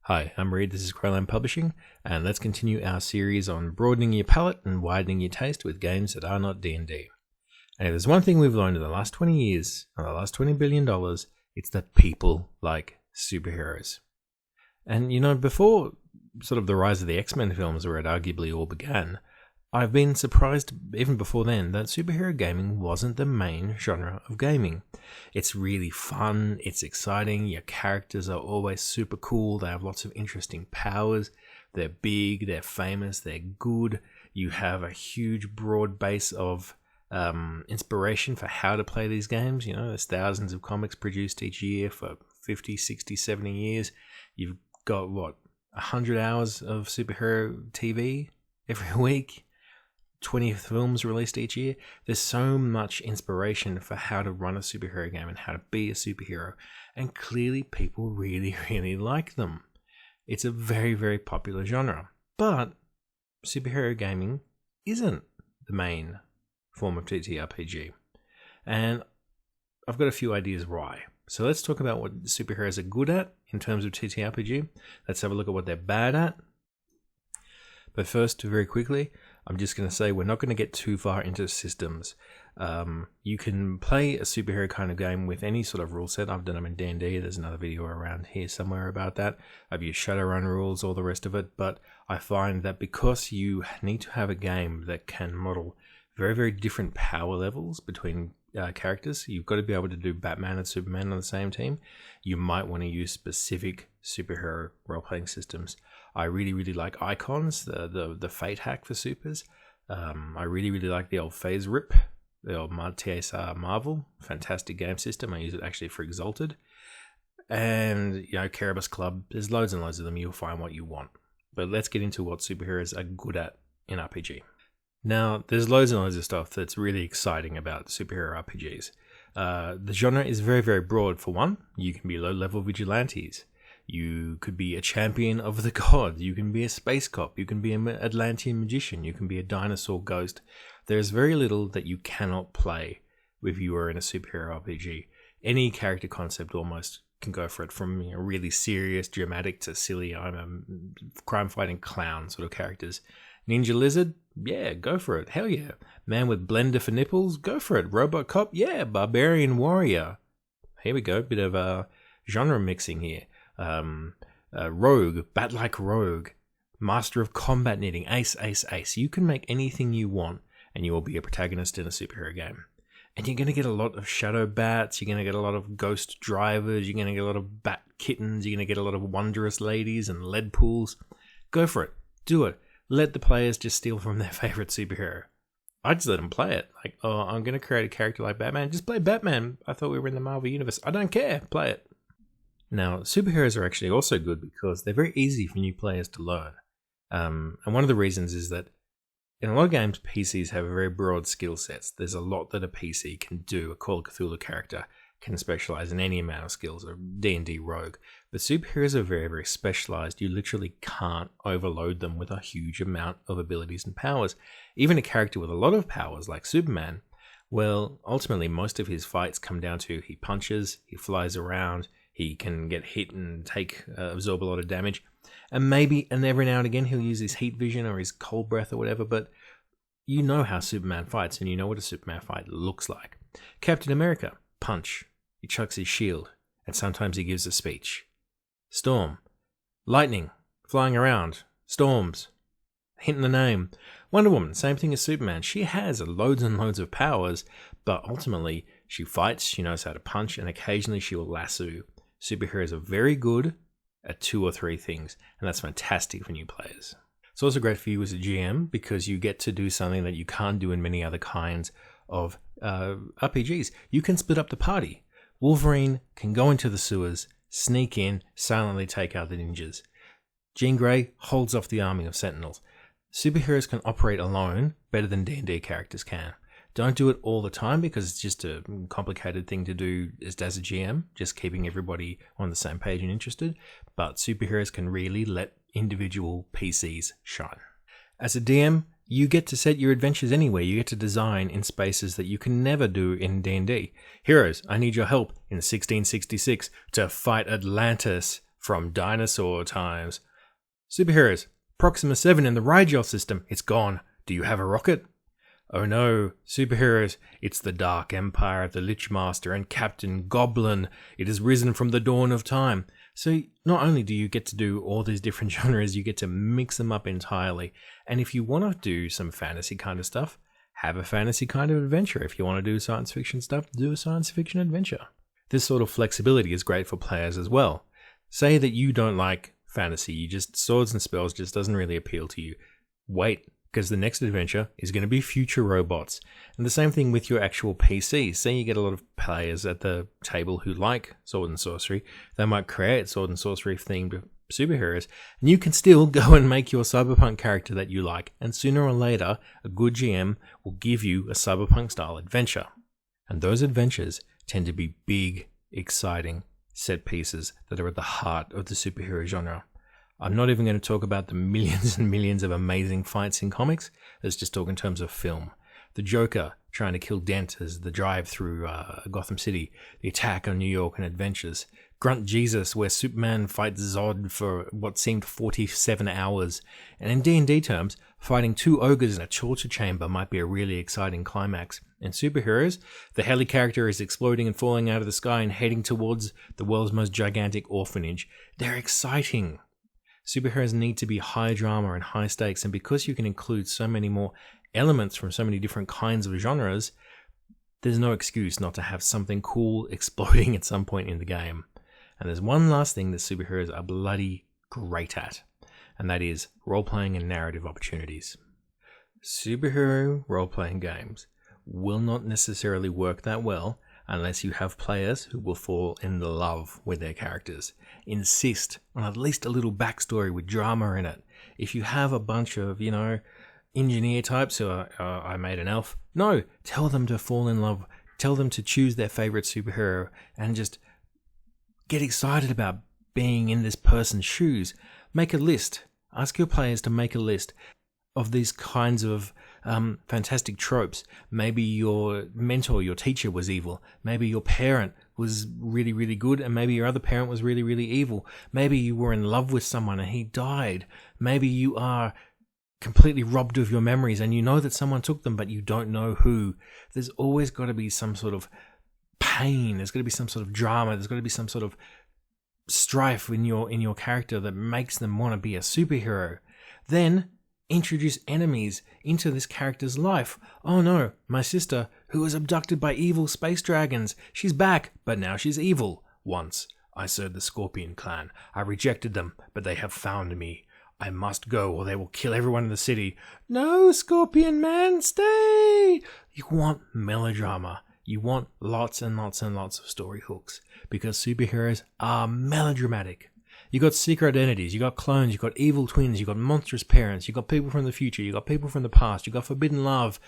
Hi, I'm Reed, this is Crowland Publishing, and let's continue our series on broadening your palette and widening your taste with games that are not D&D. And if there's one thing we've learned in the last 20 years, or the last $20 billion, it's that people like superheroes. And you know, before sort of the rise of the X-Men films, where it arguably all began, I've been surprised, even before then, that superhero gaming wasn't the main genre of gaming. It's really fun, it's exciting, your characters are always super cool, they have lots of interesting powers, they're big, they're famous, they're good, you have a huge broad base of inspiration for how to play these games. You know, there's thousands of comics produced each year for 50, 60, 70 years. You've got, 100 hours of superhero TV every week? 20 films released each year. There's so much inspiration for how to run a superhero game and how to be a superhero, and clearly people really, really like them. It's a very, very popular genre, but superhero gaming isn't the main form of ttrpg, and I've got a few ideas why. So let's talk about what superheroes are good at in terms of ttrpg. Let's have a look at what they're bad at. But first, very quickly, I'm just going to say we're not going to get too far into systems. You can play a superhero kind of game with any sort of rule set. I've done them in D&D. There's another video around here somewhere about that. I've used Shadowrun rules, all the rest of it. But I find that because you need to have a game that can model very, very different power levels between characters, you've got to be able to do Batman and Superman on the same team. You might want to use specific superhero role-playing systems. I really, really like Icons, the Fate hack for supers. I really, really like the old Phase Rip, the old TSR Marvel. Fantastic game system. I use it actually for Exalted. And, you know, Cerebus Club. There's loads and loads of them. You'll find what you want. But let's get into what superheroes are good at in RPG. Now, there's loads and loads of stuff that's really exciting about superhero RPGs. The genre is very, very broad. For one, you can be low-level vigilantes. You could be a champion of the gods. You can be a space cop. You can be an Atlantean magician. You can be a dinosaur ghost. There's very little that you cannot play if you are in a superhero RPG. Any character concept almost can go for it, from really serious, dramatic to silly. I'm a crime-fighting clown sort of characters. Ninja Lizard? Yeah, go for it. Hell yeah. Man with blender for nipples? Go for it. Robot Cop? Yeah. Barbarian Warrior? Here we go. Bit of genre mixing here. Rogue, Bat-like Rogue, Master of Combat Knitting, Ace, Ace, Ace. You can make anything you want and you will be a protagonist in a superhero game. And you're going to get a lot of Shadow Bats, you're going to get a lot of Ghost Drivers, you're going to get a lot of Bat Kittens, you're going to get a lot of Wondrous Ladies and Lead Pools. Go for it. Do it. Let the players just steal from their favorite superhero. I just let them play it. Like, oh, I'm going to create a character like Batman. Just play Batman. I thought we were in the Marvel Universe. I don't care. Play it. Now, superheroes are actually also good because they're very easy for new players to learn. And one of the reasons is that in a lot of games, PCs have very broad skill sets. There's a lot that a PC can do. A Call of Cthulhu character can specialize in any amount of skills, or D&D rogue. But superheroes are very, very specialized. You literally can't overload them with a huge amount of abilities and powers. Even a character with a lot of powers, like Superman, well, ultimately, most of his fights come down to he punches, he flies around, he can get hit and absorb a lot of damage. And every now and again, he'll use his heat vision or his cold breath or whatever, but you know how Superman fights, and you know what a Superman fight looks like. Captain America, punch. He chucks his shield, and sometimes he gives a speech. Storm. Lightning. Flying around. Storms. Hinting the name. Wonder Woman, same thing as Superman. She has loads and loads of powers, but ultimately, she fights, she knows how to punch, and occasionally she will lasso. Superheroes are very good at 2 or 3 things, and that's fantastic for new players. It's also great for you as a GM because you get to do something that you can't do in many other kinds of RPGs. You can split up the party. Wolverine can go into the sewers, sneak in, silently take out the ninjas. Jean Grey holds off the army of Sentinels. Superheroes can operate alone better than D&D characters can. Don't do it all the time because it's just a complicated thing to do as a GM, just keeping everybody on the same page and interested. But superheroes can really let individual PCs shine. As a DM, you get to set your adventures anywhere. You get to design in spaces that you can never do in D&D. Heroes, I need your help in 1666 to fight Atlantis from dinosaur times. Superheroes, Proxima 7 in the Rigel system, it's gone. Do you have a rocket? Oh no, superheroes, it's the Dark Empire of the Lich Master and Captain Goblin. It has risen from the dawn of time. So not only do you get to do all these different genres, you get to mix them up entirely. And if you want to do some fantasy kind of stuff, have a fantasy kind of adventure. If you want to do science fiction stuff, do a science fiction adventure. This sort of flexibility is great for players as well. Say that you don't like fantasy, you just swords and spells just doesn't really appeal to you. Wait, because the next adventure is going to be future robots. And the same thing with your actual PC. Say you get a lot of players at the table who like sword and sorcery, they might create sword and sorcery themed superheroes, and you can still go and make your cyberpunk character that you like, and sooner or later, a good GM will give you a cyberpunk style adventure. And those adventures tend to be big, exciting set pieces that are at the heart of the superhero genre. I'm not even going to talk about the millions and millions of amazing fights in comics. Let's just talk in terms of film. The Joker trying to kill Dent as the drive through Gotham City. The attack on New York and Adventures. Grunt Jesus, where Superman fights Zod for what seemed 47 hours. And in D&D terms, fighting two ogres in a torture chamber might be a really exciting climax. In superheroes, the Heli character is exploding and falling out of the sky and heading towards the world's most gigantic orphanage. They're exciting. Superheroes need to be high drama and high stakes, and because you can include so many more elements from so many different kinds of genres, there's no excuse not to have something cool exploding at some point in the game. And there's one last thing that superheroes are bloody great at, and that is role-playing and narrative opportunities. Superhero role-playing games will not necessarily work that well unless you have players who will fall in love with their characters. Insist on at least a little backstory with drama in it. If you have a bunch of, engineer types who are, I made an elf, no, tell them to fall in love. Tell them to choose their favorite superhero and just get excited about being in this person's shoes. Make a list. Ask your players to make a list of these kinds of fantastic tropes. Maybe your mentor, your teacher was evil. Maybe your parent was really, really good, and maybe your other parent was really, really evil. Maybe you were in love with someone and he died. Maybe you are completely robbed of your memories and you know that someone took them, but you don't know who. There's always got to be some sort of pain. There's got to be some sort of drama. There's got to be some sort of strife in your character that makes them want to be a superhero. Then introduce enemies into this character's life. Oh no, my sister, who was abducted by evil space dragons. She's back, but now she's evil. Once, I served the Scorpion clan. I rejected them, but they have found me. I must go or they will kill everyone in the city. No, Scorpion man, stay! You want melodrama. You want lots and lots and lots of story hooks, because superheroes are melodramatic. You got secret identities, you got clones, you got evil twins, you got monstrous parents, you got people from the future, you got people from the past, you got forbidden love.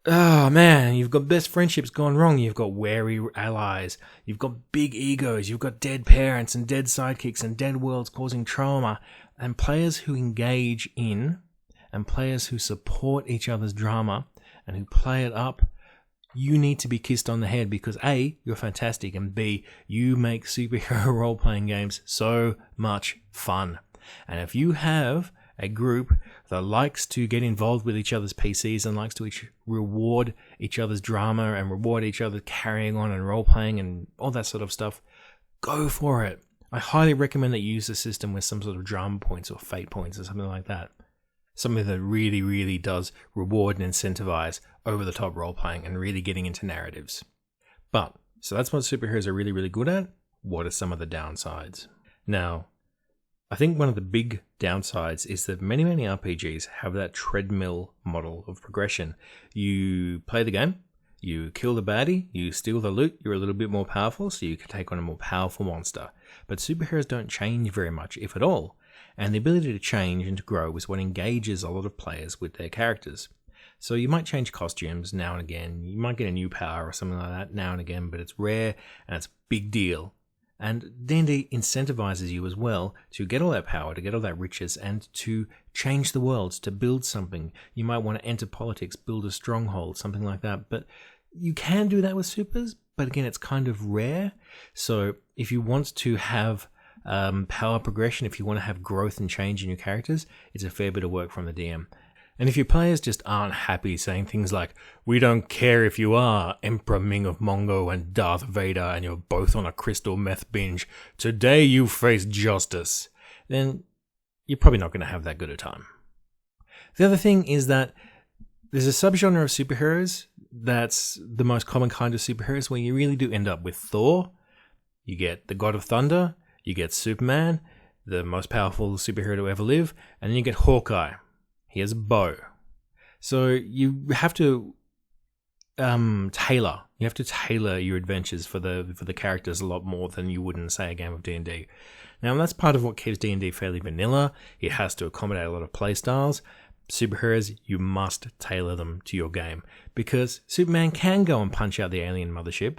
Oh man, you've got best friendships gone wrong, you've got wary allies, you've got big egos, you've got dead parents and dead sidekicks and dead worlds causing trauma. And players who engage in and players who support each other's drama and who play it up, you need to be kissed on the head, because A, you're fantastic, and B, you make superhero role-playing games so much fun. And if you have a group that likes to get involved with each other's PCs and likes to reward each other's drama and reward each other carrying on and role-playing and all that sort of stuff, go for it. I highly recommend that you use a system with some sort of drama points or fate points or something like that. Something that really, really does reward and incentivize over-the-top role-playing and really getting into narratives. But, so that's what superheroes are really, really good at. What are some of the downsides? Now, I think one of the big downsides is that many, many RPGs have that treadmill model of progression. You play the game, you kill the baddie, you steal the loot, you're a little bit more powerful, so you can take on a more powerful monster. But superheroes don't change very much, if at all. And the ability to change and to grow is what engages a lot of players with their characters. So you might change costumes now and again, you might get a new power or something like that now and again, but it's rare and it's a big deal. And D&D incentivizes you as well to get all that power, to get all that riches, and to change the world, to build something. You might want to enter politics, build a stronghold, something like that. But you can do that with supers, but again, it's kind of rare. So if you want to have power progression, if you want to have growth and change in your characters, it's a fair bit of work from the DM. And if your players just aren't happy saying things like, "We don't care if you are Emperor Ming of Mongo and Darth Vader and you're both on a crystal meth binge, today you face justice," then you're probably not going to have that good a time. The other thing is that there's a subgenre of superheroes that's the most common kind of superheroes, where you really do end up with Thor, you get the God of Thunder, you get Superman, the most powerful superhero to ever live, and then you get Hawkeye. He has a bow. So you have to tailor. You have to tailor your adventures for the characters a lot more than you would in, say, a game of D&D. Now, that's part of what keeps D&D fairly vanilla. It has to accommodate a lot of playstyles. Superheroes, you must tailor them to your game, because Superman can go and punch out the alien mothership,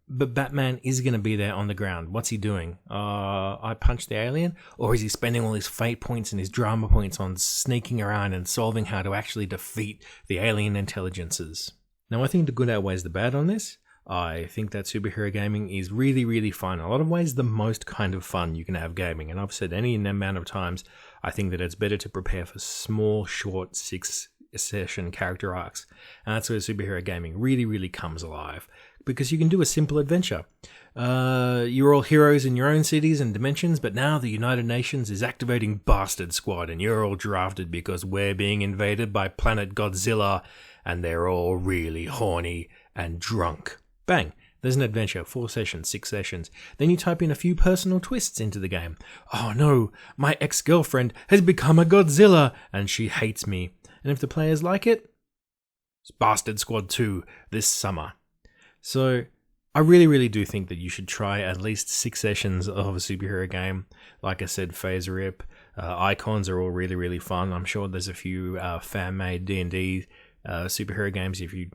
but Batman is going to be there on the ground. What's he doing? I punched the alien? Or is he spending all his fate points and his drama points on sneaking around and solving how to actually defeat the alien intelligences? Now, I think the good outweighs the bad on this. I think that superhero gaming is really, really fun. In a lot of ways, the most kind of fun you can have gaming. And I've said any amount of times, I think that it's better to prepare for small, short, 6-session character arcs. And that's where superhero gaming really, really comes alive. Because you can do a simple adventure. You're all heroes in your own cities and dimensions, but now the United Nations is activating Bastard Squad, and you're all drafted because we're being invaded by Planet Godzilla, and they're all really horny and drunk. Bang! There's an adventure, 4 sessions, 6 sessions. Then you type in a few personal twists into the game. Oh no, my ex-girlfriend has become a Godzilla, and she hates me. And if the players like it, it's Bastard Squad 2 this summer. So I really, really do think that you should try at least 6 sessions of a superhero game. Like I said, Phase Rip, Icons are all really, really fun. I'm sure there's a few fan-made D&D superhero games if you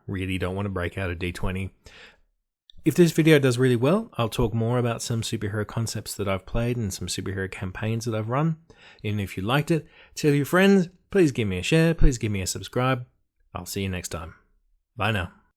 really don't want to break out a D20. If this video does really well, I'll talk more about some superhero concepts that I've played and some superhero campaigns that I've run. And if you liked it, tell your friends. Please give me a share. Please give me a subscribe. I'll see you next time. Bye now.